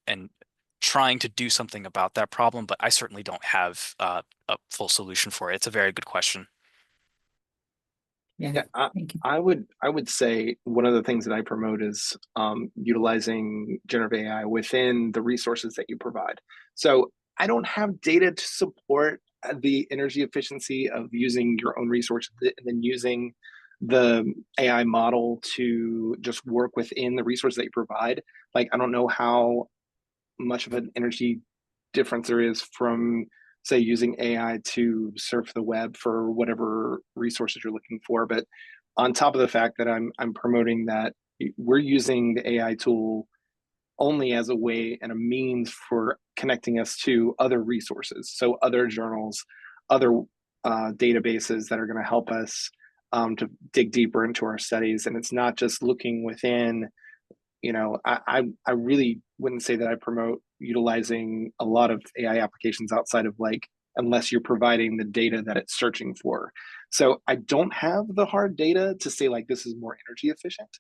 C: trying to do something about that problem. But I certainly don't have a full solution for it. It's a very good question.
B: Yeah,
D: Yeah,
B: thank you.
D: I would say one of the things that I promote is utilizing generative AI within the resources that you provide. So I don't have data to support the energy efficiency of using your own resources and then using the AI model to just work within the resources that you provide. Like, I don't know how much of an energy difference there is from, say, using AI to surf the web for whatever resources you're looking for. But on top of the fact that I'm promoting that we're using the AI tool only as a way and a means for connecting us to other resources, so other journals, other databases that are going to help us to dig deeper into our studies. And it's not just looking within, I really wouldn't say that I promote utilizing a lot of AI applications outside of, like, unless you're providing the data that it's searching for. So I don't have the hard data to say like this is more energy efficient.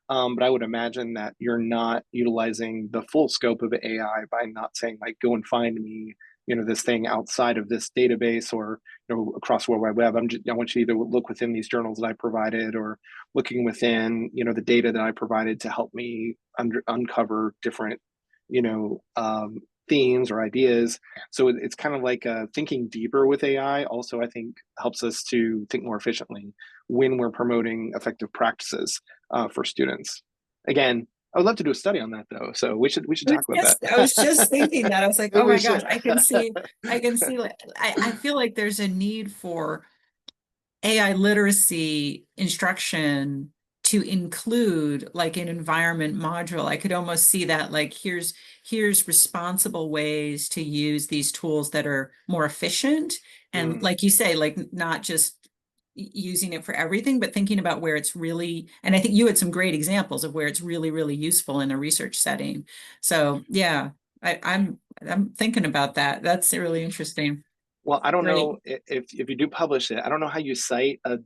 D: But I would imagine that you're not utilizing the full scope of AI by not saying like, go and find me, this thing outside of this database or, across the World Wide Web. I want you to either look within these journals that I provided or looking within, the data that I provided to help me uncover different, themes or ideas. So it's kind of like thinking deeper with AI. Also, I think helps us to think more efficiently when we're promoting effective practices for students. Again, I would love to do a study on that though. So we should talk about that.
B: I was just thinking that. I was like,
D: Maybe
B: oh
D: we
B: my gosh,
D: should.
B: I can see like I feel like there's a need for AI literacy instruction to include like an environment module. I could almost see that like here's responsible ways to use these tools that are more efficient. And like you say, like not just using it for everything, but thinking about where it's really, and I think you had some great examples of where it's really, really useful in a research setting. So yeah, I'm thinking about that. That's really interesting.
D: Well, I don't
B: Great.
D: know if you do publish it. I don't know how you cite a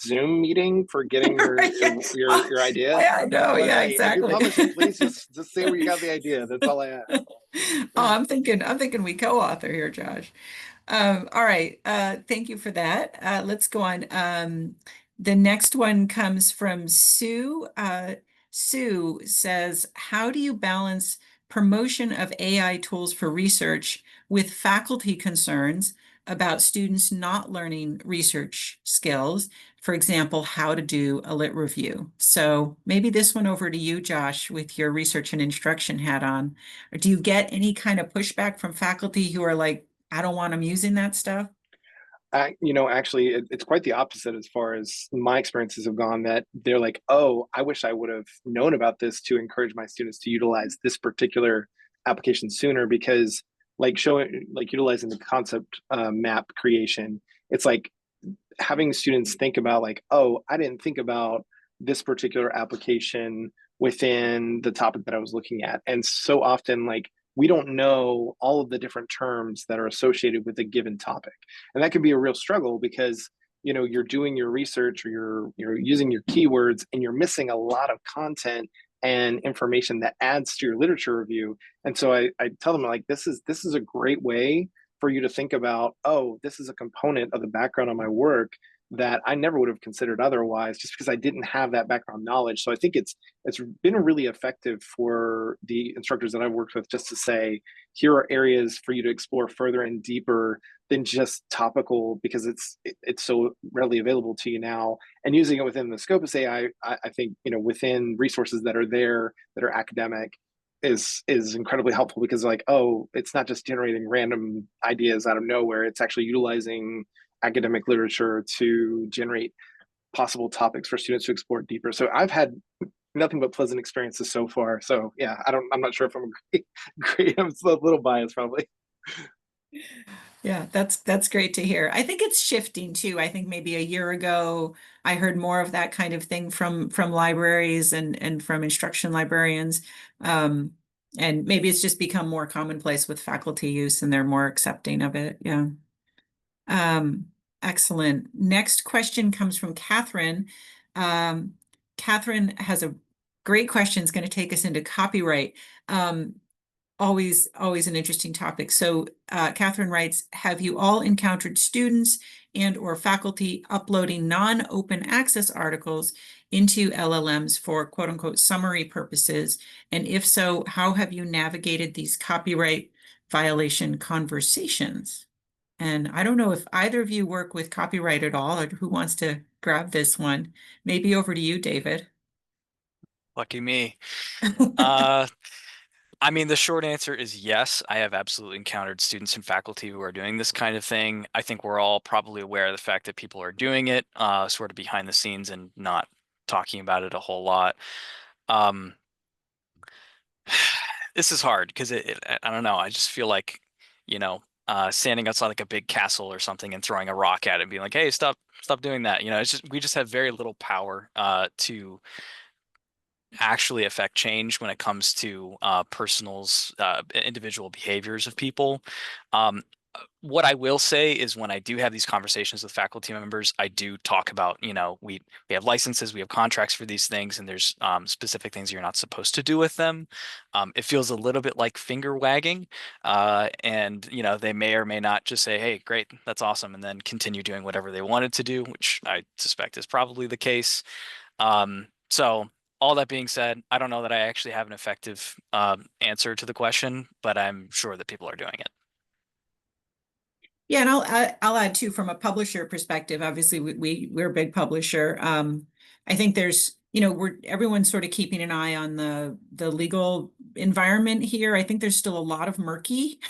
D: Zoom meeting for getting your
B: Right, yeah.
D: your idea.
B: Yeah, I know.
D: But
B: Yeah,
D: hey, if you
B: exactly.
D: publish it, please just say where you got the idea. That's all I ask.
B: Oh, I'm thinking we co-author here, Josh. All right. Thank you for that. Let's go on. The next one comes from Sue. Sue says, how do you balance promotion of AI tools for research with faculty concerns about students not learning research skills? For example, how to do a lit review. So maybe this one over to you, Josh, with your research and instruction hat on. Or do you get any kind of pushback from faculty who are like, I don't want them using that stuff?
D: Actually, it's quite the opposite as far as my experiences have gone, that they're like, oh, I wish I would have known about this to encourage my students to utilize this particular application sooner, because like utilizing the concept map creation, it's like having students think about like, oh, I didn't think about this particular application within the topic that I was looking at. And so often, like, we don't know all of the different terms that are associated with a given topic. And that can be a real struggle because you're doing your research or you're using your keywords and you're missing a lot of content and information that adds to your literature review. And so I tell them like, this is a great way for you to think about, oh, this is a component of the background of my work that I never would have considered otherwise, just because I didn't have that background knowledge. So I think it's been really effective for the instructors that I've worked with, just to say, here are areas for you to explore further and deeper than just topical, because it's so readily available to you now. And using it within the scope of AI, I think within resources that are there that are academic, is incredibly helpful, because like, oh, it's not just generating random ideas out of nowhere, it's actually utilizing academic literature to generate possible topics for students to explore deeper. So I've had nothing but pleasant experiences so far. So yeah, I'm not sure if I'm great. I'm a little biased probably.
B: Yeah, that's great to hear. I think it's shifting too. I think maybe a year ago, I heard more of that kind of thing from libraries and from instruction librarians. Um, and maybe it's just become more commonplace with faculty use and they're more accepting of it. Yeah. Um, Excellent. Next question comes from Catherine. Um, Catherine has a great question. It's going to take us into copyright. Always an interesting topic. So Catherine writes, have you all encountered students and or faculty uploading non-open access articles into LLMs for quote unquote summary purposes? And if so, how have you navigated these copyright violation conversations? And I don't know if either of you work with copyright at all or who wants to grab this one. Maybe over to you, David.
C: Lucky me. Uh, I mean, the short answer is yes. I have absolutely encountered students and faculty who are doing this kind of thing. I think we're all probably aware of the fact that people are doing it, sort of behind the scenes and not talking about it a whole lot. Um, this is hard because I don't know. I just feel like, standing outside like a big castle or something and throwing a rock at it and being like, hey, stop doing that. It's just, we just have very little power to actually affect change when it comes to individual behaviors of people. What I will say is when I do have these conversations with faculty members, I do talk about, we have licenses, we have contracts for these things, and there's specific things you're not supposed to do with them. It feels a little bit like finger wagging, and they may or may not just say, hey, great, that's awesome, and then continue doing whatever they wanted to do, which I suspect is probably the case. So all that being said, I don't know that I actually have an effective answer to the question, but I'm sure that people are doing it.
B: Yeah, and I'll add too from a publisher perspective. Obviously, we're a big publisher. I think there's everyone's sort of keeping an eye on the legal environment here. I think there's still a lot of murky,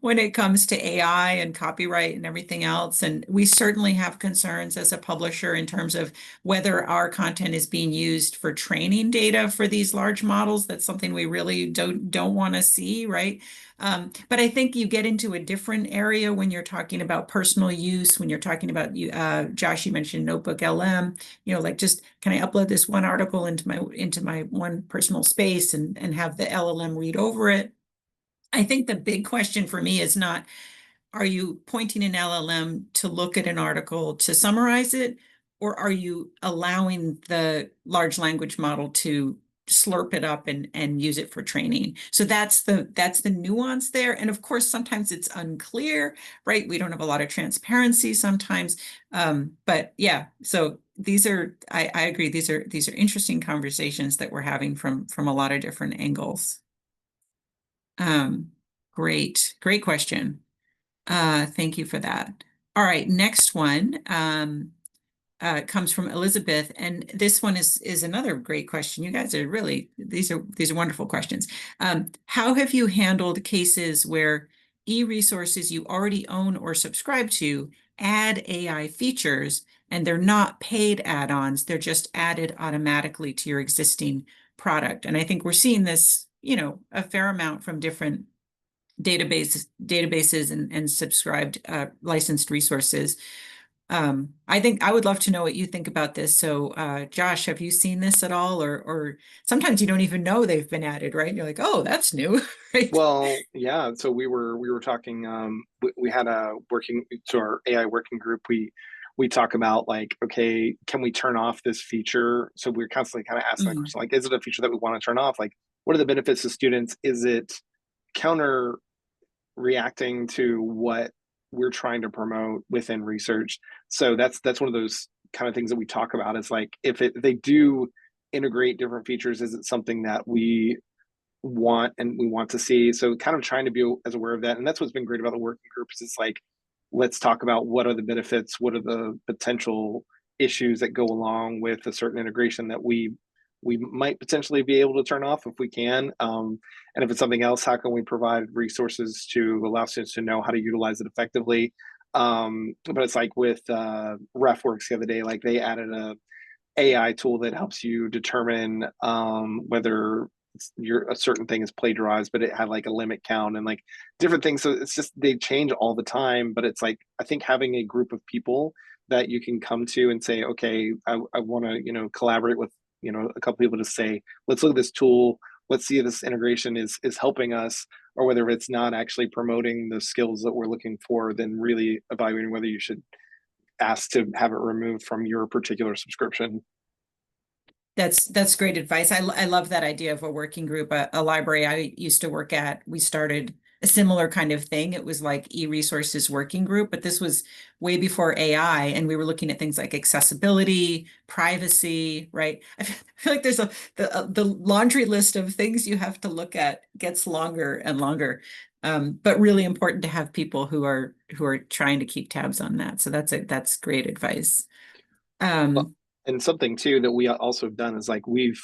B: when it comes to AI and copyright and everything else. And we certainly have concerns as a publisher in terms of whether our content is being used for training data for these large models. That's something we really don't want to see, right? But I think you get into a different area when you're talking about personal use, when you're talking about, Josh, you mentioned Notebook LM, like just can I upload this one article into my one personal space and have the LLM read over it? I think the big question for me is not, are you pointing an LLM to look at an article to summarize it, or are you allowing the large language model to slurp it up and use it for training? So that's the nuance there. And of course, sometimes it's unclear, right? We don't have a lot of transparency sometimes. But yeah, so I agree, these are interesting conversations that we're having from a lot of different angles. Great question. Thank you for that. All right, next one comes from Elizabeth, and this one is another great question. You guys are really these are wonderful questions. How have you handled cases where e-resources you already own or subscribe to add AI features and they're not paid add-ons, they're just added automatically to your existing product? And I think we're seeing this, a fair amount from different databases and subscribed licensed resources. I think I would love to know what you think about this. So Josh, have you seen this at all? Or sometimes you don't even know they've been added, right? And you're like, oh, that's new. Right?
D: Well, yeah. So we were talking. We had a our AI working group. We talk about like, okay, can we turn off this feature? So we're constantly kind of asking that question, like, is it a feature that we want to turn off? Like, what are the benefits to students? Is it counter reacting to what we're trying to promote within research? So that's one of those kind of things that we talk about. It's like if they do integrate different features, is it something that we want to see? So kind of trying to be as aware of that. And that's what's been great about the working group is it's like, let's talk about what are the benefits, what are the potential issues that go along with a certain integration that we might potentially be able to turn off if we can. And if it's something else, how can we provide resources to allow students to know how to utilize it effectively? But it's like with RefWorks the other day, like they added AI tool that helps you determine whether a certain thing is plagiarized, but it had like a limit count and like different things. So it's just they change all the time. But it's like I think having a group of people that you can come to and say, okay, I want to collaborate with a couple people to say, let's look at this tool. Let's see if this integration is helping us, or whether it's not actually promoting the skills that we're looking for. Then really evaluating whether you should ask to have it removed from your particular subscription.
B: That's great advice. I love that idea of a working group. A library I used to work at, we started a similar kind of thing. It was like e-resources working group, but this was way before AI, and we were looking at things like accessibility, privacy, right? I feel like there's the laundry list of things you have to look at gets longer and longer. But really important to have people who are trying to keep tabs on that. So that's great advice.
D: Well, and something too that we also have done is like we've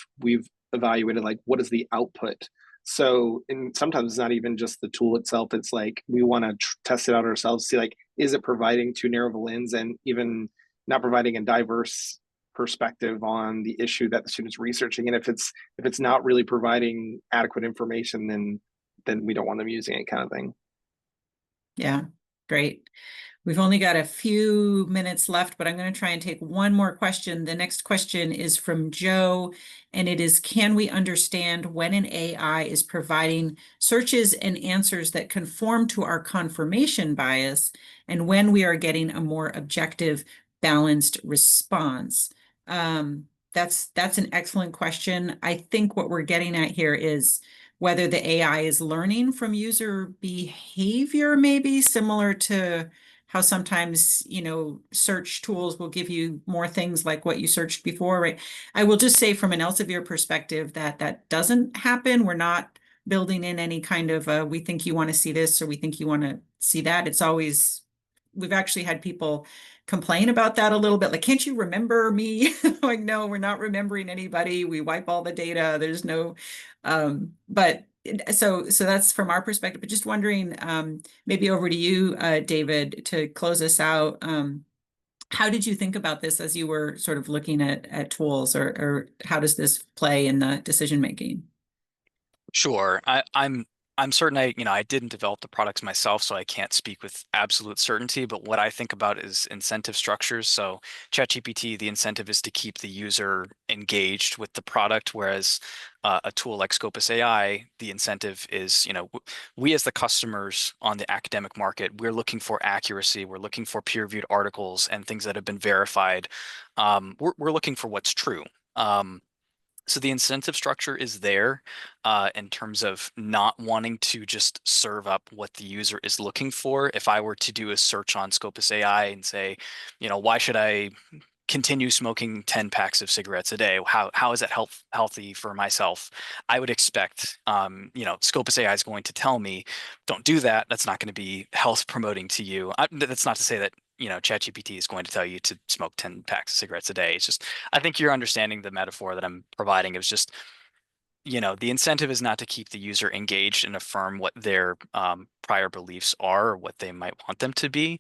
D: evaluated like what is the output. So, and sometimes it's not even just the tool itself. It's like we want to test it out ourselves, see like is it providing too narrow of a lens, and even not providing a diverse perspective on the issue that the student's researching. And if it's not really providing adequate information, then we don't want them using it, kind of thing.
B: Yeah, great. We've only got a few minutes left, but I'm going to try and take one more question. The next question is from Joe, and it is, can we understand when an AI is providing searches and answers that conform to our confirmation bias, and when we are getting a more objective, balanced response? That's an excellent question. I think what we're getting at here is whether the AI is learning from user behavior, maybe similar to how sometimes, search tools will give you more things like what you searched before, right? I will just say from an Elsevier perspective that doesn't happen. We're not building in any kind of, we think you want to see this or we think you want to see that. It's always, we've actually had people complain about that a little bit. Like, can't you remember me? Like, no, we're not remembering anybody. We wipe all the data. There's no, but so that's from our perspective, but just wondering, maybe over to you, David, to close us out. How did you think about this as you were sort of looking at tools, or how does this play in the decision making?
C: Sure. I'm certain I didn't develop the products myself, so I can't speak with absolute certainty, but what I think about is incentive structures. So ChatGPT, the incentive is to keep the user engaged with the product, whereas a tool like Scopus AI, the incentive is, we as the customers on the academic market, we're looking for accuracy, we're looking for peer-reviewed articles and things that have been verified. We're looking for what's true. So the incentive structure is there in terms of not wanting to just serve up what the user is looking for. If I were to do a search on Scopus AI and say, why should I continue smoking 10 packs of cigarettes a day? How is that healthy for myself? I would expect, Scopus AI is going to tell me, don't do that. That's not going to be health promoting to you. That's not to say that, ChatGPT is going to tell you to smoke 10 packs of cigarettes a day. It's just, I think you're understanding the metaphor that I'm providing. It was just, the incentive is not to keep the user engaged and affirm what their prior beliefs are or what they might want them to be.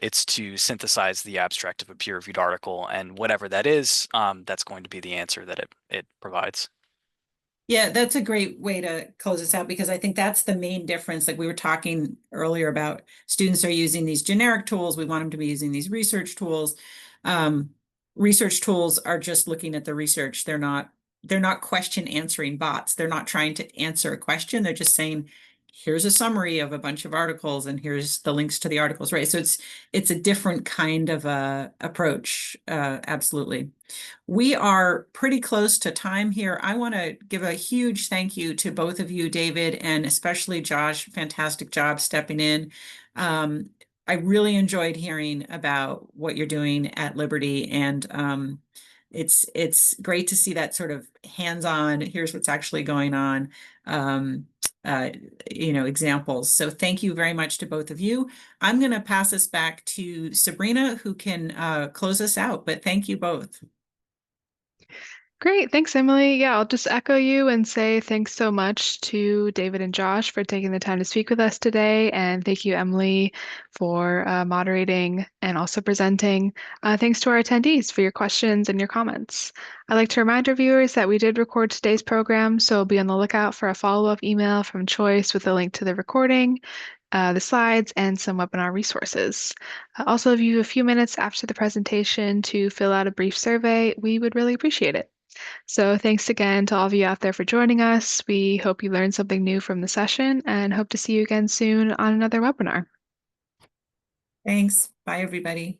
C: It's to synthesize the abstract of a peer-reviewed article, and whatever that is, that's going to be the answer that it provides.
B: Yeah, that's a great way to close this out, because I think that's the main difference. Like we were talking earlier about, students are using these generic tools. We want them to be using these research tools. Research tools are just looking at the research. They're not question answering bots. They're not trying to answer a question. They're just saying, here's a summary of a bunch of articles and here's the links to the articles, right? So it's a different kind of approach. Absolutely. We are pretty close to time here. I want to give a huge thank you to both of you, David, and especially Josh. Fantastic job stepping in. I really enjoyed hearing about what you're doing at Liberty, and it's great to see that sort of hands-on, here's what's actually going on, examples. So thank you very much to both of you. I'm going to pass this back to Sabrina, who can close us out, but thank you both.
A: Great. Thanks, Emily. Yeah, I'll just echo you and say thanks so much to David and Josh for taking the time to speak with us today. And thank you, Emily, for moderating and also presenting. Thanks to our attendees for your questions and your comments. I'd like to remind our viewers that we did record today's program, so be on the lookout for a follow-up email from Choice with a link to the recording, the slides, and some webinar resources. Also, if you have a few minutes after the presentation to fill out a brief survey, we would really appreciate it. So thanks again to all of you out there for joining us. We hope you learned something new from the session and hope to see you again soon on another webinar.
B: Thanks. Bye, everybody.